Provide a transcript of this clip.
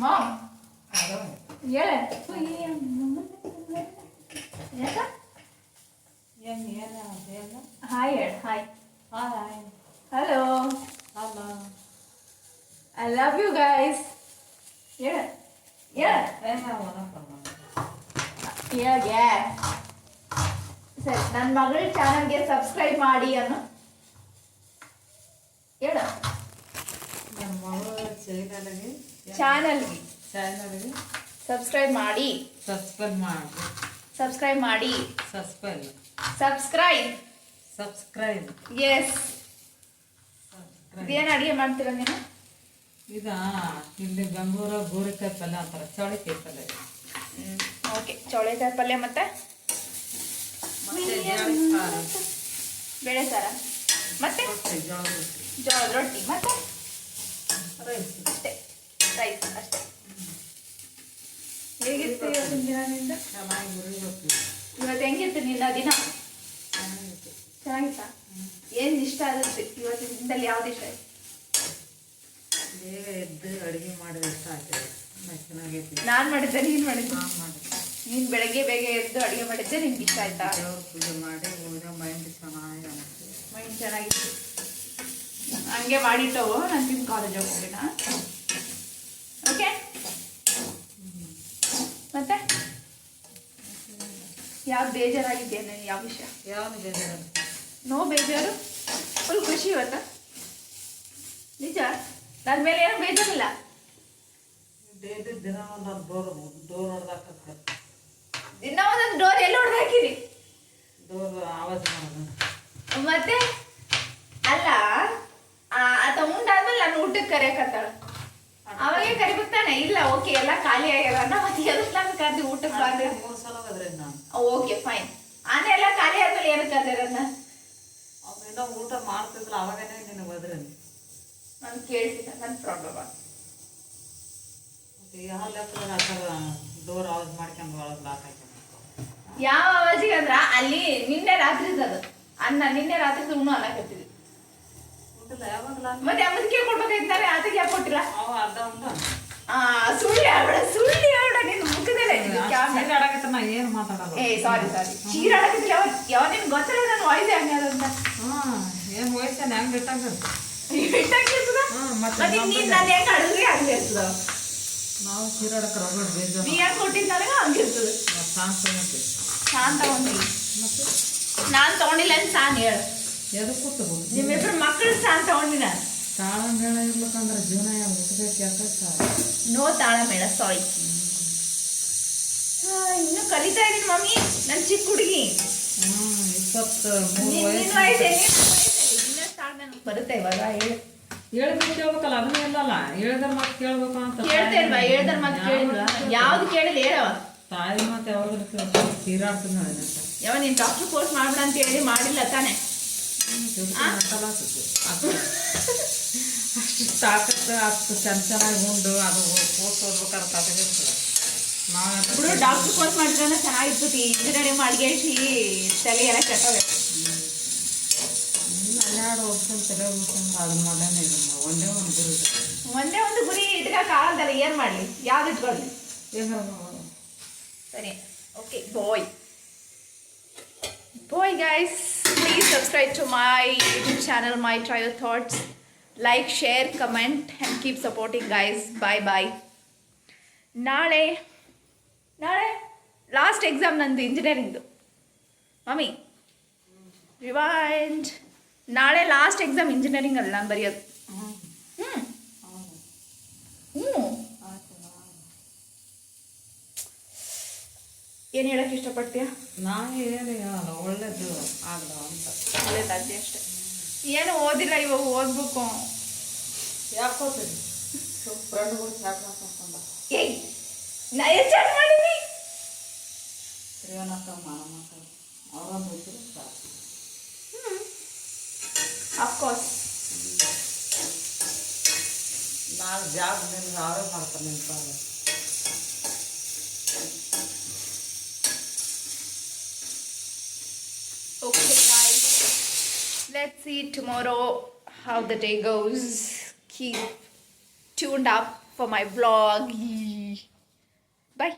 Ma'am ಹೇಳೆ hi ಹೇಳ hi hello I love you guys ಹೇಳ ಹೇಳ ಸರಿ ನನ್ನ ಮಗಳ ಚಾನಲ್ಗೆ ಸಬ್ಸ್ಕ್ರೈಬ್ ಮಾಡಿ ಅನ್ನು ಹೇಳ ಚಾನಲ್ಗೆ ಸಬ್ಸ್ಕ್ರೈಬ್ ಮಾಡಿ ಎಸ್ ಇದೇನು ಅಡುಗೆ ಮಾಡ್ತೀರ ನೀನು ಇಲ್ಲಿ ಬೆಂಗಳೂರು ಗೋರಿಕಾಯಿ ಪಲ್ಯ ಅಂತಾರೆ ಚೌಳಿಕಾಯಿ ಪಲ್ಯ ಓಕೆ ಚೌಳಿಕಾಯಿ ಪಲ್ಯ ಮತ್ತೆ ಬೇಳೆ ಸಾರ ಮತ್ತೆ ಜೋಳದ ರೊಟ್ಟಿ ಮತ್ತೆ ಅಷ್ಟೇ ರೈಸ್ ಅಷ್ಟೇ ಹೇಗಿತ್ತು ಇವತ್ತಿನ ದಿನ ನಿಂದ ಇವತ್ತು ಹೆಂಗಿತ್ತು ನಿನ್ನ ದಿನ ಚೆನ್ನಾಗಿತ್ತಾ ಏನು ಇಷ್ಟ ಆಗುತ್ತೆ ಇವತ್ತಿನ ದಿನದಲ್ಲಿ ಯಾವ್ದು ಇಷ್ಟ ಆಯ್ತು ಬೇಗ ಎದ್ದು ಅಡುಗೆ ಮಾಡೋದು ಇಷ್ಟ ಆಗ್ತದೆ ಚೆನ್ನಾಗೈತಿ ನಾನು ಮಾಡಿದ್ದೆ ನೀನು ಮಾಡಿದ್ದೆ ನೀನು ಬೆಳಗ್ಗೆ ಬೇಗ ಎದ್ದು ಅಡುಗೆ ಮಾಡಿದ್ದೆ ನಿನ್ಗೆ ಇಷ್ಟ ಆಯ್ತಾ ದೇವ್ರ ಪೂಜೆ ಮಾಡಿ ಮೈಂಡ್ ಚೆನ್ನಾಗಿ ಅನ್ನಿಸ್ತದೆ ಮೈಂಡ್ ಚೆನ್ನಾಗಿತ್ತು ಹಂಗೆ ಮಾಡಿಟ್ಟವು ನಾನು ನಿಮ್ಮ ಕಾಲೇಜ್ ಹೋಗೋಣ ಓಕೆ ಮತ್ತೆ ಯಾವ ಬೇಜಾರಾಗಿದ್ಯಾ ನಾನು ಯಾವ ವಿಷಯ ಯಾವನು ಬೇಜಾರು ನೋ ಬೇಜಾರು ಫುಲ್ ಖುಷಿ ಇವತ್ತ ನಿಜ ನನ್ನ ಮೇಲೆ ಏನೂ ಬೇಜಾರಿಲ್ಲ ದಿನ ಒಂದೊಂದು ಡೋರ್ ಹೊಡೆದಾಕ ದಿನ ಒಂದೊಂದು ಡೋರ್ ಎಲ್ಲಿ ಹೊಡೆದಾಕಿರಿ ಡೋರ್ ಆವಾಜ್ ಮಾಡೋದು ಮತ್ತೆ ಅಲ್ಲ ಆತ ಉಂಡಾದ್ಮೇಲೆ ನಾನು ಊಟಕ್ಕೆ ಕರೆಯಕತ್ತಾಳ ಅವಾಗೇ ಕರಿಬೇಕಾನೆ ಇಲ್ಲ ಓಕೆ ಎಲ್ಲ ಖಾಲಿ ಆಗ್ಯಾವ ಮತ್ತೆ ಎದಕ್ಕೆ ನಾನು ಕರ್ದು ಊಟಕ್ಕೆ ಬಂದ್ರೆ 3 ಸಲ ಹೋದ್ರೆ ನಾನು ಓಕೆ ಫೈನ್ ಆನೆ ಎಲ್ಲ ಖಾಲಿ ಆದ್ಮೇಲೆ ಏನಕ್ಕೆ ಕರ್ದಿರನ್ನ ಅವ್ರಿಂದ ಊಟ ಮಾಡ್ತಿದ್ರು ಅವಾಗನೇ ನಿನಗೆ ಹೋದ್ರೆ ನಾನು ಕೇಳ್ತಿದ್ದ ನನ್ನ ಪ್ರಾಬ್ಲಮ್ ಯಾವ ಲೆಕ್ಕದಾಗ ಆ ಥರ ಡೋರ್ ಆವಾಜ್ ಮಾಡ್ಕೊಂಡು ಒಳಗೆ ಲಾಕ್ ಹಾಕಿ ಯಾವ ಆವಾಜಿಗೆ ಅಂದ್ರ ಅಲ್ಲಿ ನಿನ್ನೆ ರಾತ್ರಿದದು ಅನ್ನ ನಿನ್ನೆ ರಾತ್ರಿದು ಉಣ್ಣು ಅನ್ನಕತ್ತಿದ್ವಿ ಮತ್ತೆ ಅಮ್ಮದಕ್ಕೆ ಕೊಡ್ಬೇಕಾಯ್ತಾರೆ ಅದಕ್ಕೆ ಯಾಕೆ ಕೊಟ್ಟಿಲ್ಲ ಅರ್ಧ ಉಂಟು ಸುಳ್ಳು ಹೇಳ್ಬೇಡ ನಿನ್ ಮುಖದಲ್ಲೇ ನಾ ಏನು ಮಾತಾಡಲ್ಲ ಏ ಸಾರಿ ಚೀರಾಡಕತ್ತಿಲ್ಲ ಯಾವ ನಿನ್ ಗೊತ್ತಿಲ್ಲ ನನ್ನ ವಾಯ್ಸ್ ಹೆಂಗ ಅಂತ ಏನು ವಯಸ್ಸೇನು ಹೆಂಗೆ ಇಟ್ಟಂಗ ಮತ್ತೆ ನೀನ್ ನಾನು ಹೆಂಗ ಅಡಿದ್ರೆ ಹಂಗೆ ಇರ್ತದ ನಾವು ಚೀರಾಡಕ್ಕೆ ರಗಡ್ ಬೇಜಾರು ನೀ ಹೆಂಗ್ ಕೊಟ್ಟಿದ್ದಾಗ ಹಂಗಿರ್ತದ ಶಾಂತ ತಗೊಂಡಿ ಮತ್ತೆ ನಾನ್ ತಗೊಂಡಿಲ್ಲ ಅಂತ ಸಾನ್ ಹೇಳು ಎದಕ್ಕೆ ಕೂತು ನಿಮ್ಮಿಬ್ರು ಮಕ್ಕಳು ಸಾನ್ ತಗೊಂಡಿನ ತಾಳ ಮೇಳ ಇರ್ಬೇಕಂದ್ರೆ ಜೀವನ ಹುಟ್ಟಬೇಕು ಯಾಕೆ ನೋ ತಾಳ ಮೇಳ ಸಾರಿ ಇನ್ನು ಕಲಿತಾ ಇದೀನಿ ಮಮ್ಮಿ ನನ್ನ ಚಿಕ್ಕ ಹುಡುಗಿ 23 ವಯಸ್ಸು ಇನ್ನೂ ತಾಳ ನನಗೆ ಬರುತ್ತೆ ಇವಾಗ ಹೇಳು ಹೇಳಿದ್ರೆ ಕೇಳ್ಬೇಕಲ್ಲ ಅದನ್ನೇ ಇಲ್ಲಲ್ಲ ಹೇಳಿದ್ರ ಮಾತು ಕೇಳ್ಬೇಕು ಅಂತ ಕೇಳ್ತೇಲ್ವಾ ಹೇಳಿದ್ರ ಮಾತು ಕೇಳಿಲ್ವಾ ಯಾವ್ದು ಕೇಳಿಲ್ಲ ಹೇಳವ ತಾಯಿ ಮಾತು ಯಾವಾಗ ತೀರಾಡ್ತದ ಯಾವ ನೀನ್ ಡಾಕ್ಟರ್ ಕೋರ್ಸ್ ಮಾಡ್ಬಿಡ ಅಂತ ಹೇಳಿ ಮಾಡಿಲ್ಲ ತಾನೆ ಅಷ್ಟು ತಾಕತ್ತು ಅಷ್ಟು ಚೆನ್ನಾಗಿ ಉಂಡು ಅದು ಕೋರ್ಸ್ ಓದ್ಬೇಕಾದ್ರೆ ತಾಕತ್ತಿರ್ತದೆ ನಾವು ಡಾಕ್ಟರ್ ಕೋರ್ಸ್ ಮಾಡಿದ್ರೆ ಚೆನ್ನಾಗಿರ್ತತಿ ಇಂಜಿನಿಯರಿಂಗ್ ಮಾಡಿಸಿ ತಲೆ ಎಲ್ಲ ಕೆಟ್ಟೋಗುತ್ತೆ 12 ವರ್ಷ ತಲೆ ಉಳ್ಕೊಂಡ್ರೆ ಅದು ಮಾಡೇನೆ ಒಂದೇ ಒಂದು ಗುರಿ ಇಟ್ಕ ಕಾಲದಲ್ಲ ಏನ್ ಮಾಡ್ಲಿ ಯಾವ್ದು ಇಟ್ಕೊಳ್ಳಿ ಸರಿ okay bye guys please subscribe to my YouTube channel my Trio Thoughts like share comment and keep supporting guys bye ನಾಳೆ ಲಾಸ್ಟ್ ಎಕ್ಸಾಮ್ ನಂದು ಇಂಜಿನಿಯರಿಂಗ್ದು ಮಮ್ಮಿ ರಿವೈಂಡ್ ನಾಳೆ ಲಾಸ್ಟ್ ಎಕ್ಸಾಮ್ ಇಂಜಿನಿಯರಿಂಗ್ ಅಲ್ಲಿ ನಾನು ಬರೆಯೋದು ಏನು ಹೇಳಕ್ಕೆ ಇಷ್ಟಪಡ್ತೀಯ ನಾನು ಏನು ಹೇಳಲ್ಲ ಒಳ್ಳೇದು ಆಗಲ್ಲ ಅಂತ ಒಳ್ಳೇದಾಗಲಿ ಅಷ್ಟೆ ಏನು ಓದಿಲ್ಲ ಇವಾಗ ಓದ್ಬೇಕು ಯಾಕೆ ಓದ್ತೀನಿ ಫ್ರೆಂಡ್ಗಳು ಚಾಟ್ ಮಾಡ್ಕೊಂಡ ಏಯ್ ನಾ ಏನು ಚಾಟ್ ಮಾಡೀನಿ ಶ್ರೀವನಕ್ಕ ಮಾನಮ್ಮಕ್ಕ ಅವರೊಂದು ಹೋಗ್ತಿದ್ರು ಸಾಕು ಅಫ್ಕೋರ್ಸ್ ನಾಳೆ ಜಾಬ್ ನಿಮ್ಗೆ ಅವರೇ ಮಾಡ್ತಾರೆ ನಿಮ್ಮ ಕಾಲ Okay guys, let's see tomorrow how the day goes. Keep tuned up. for my vlog. Bye.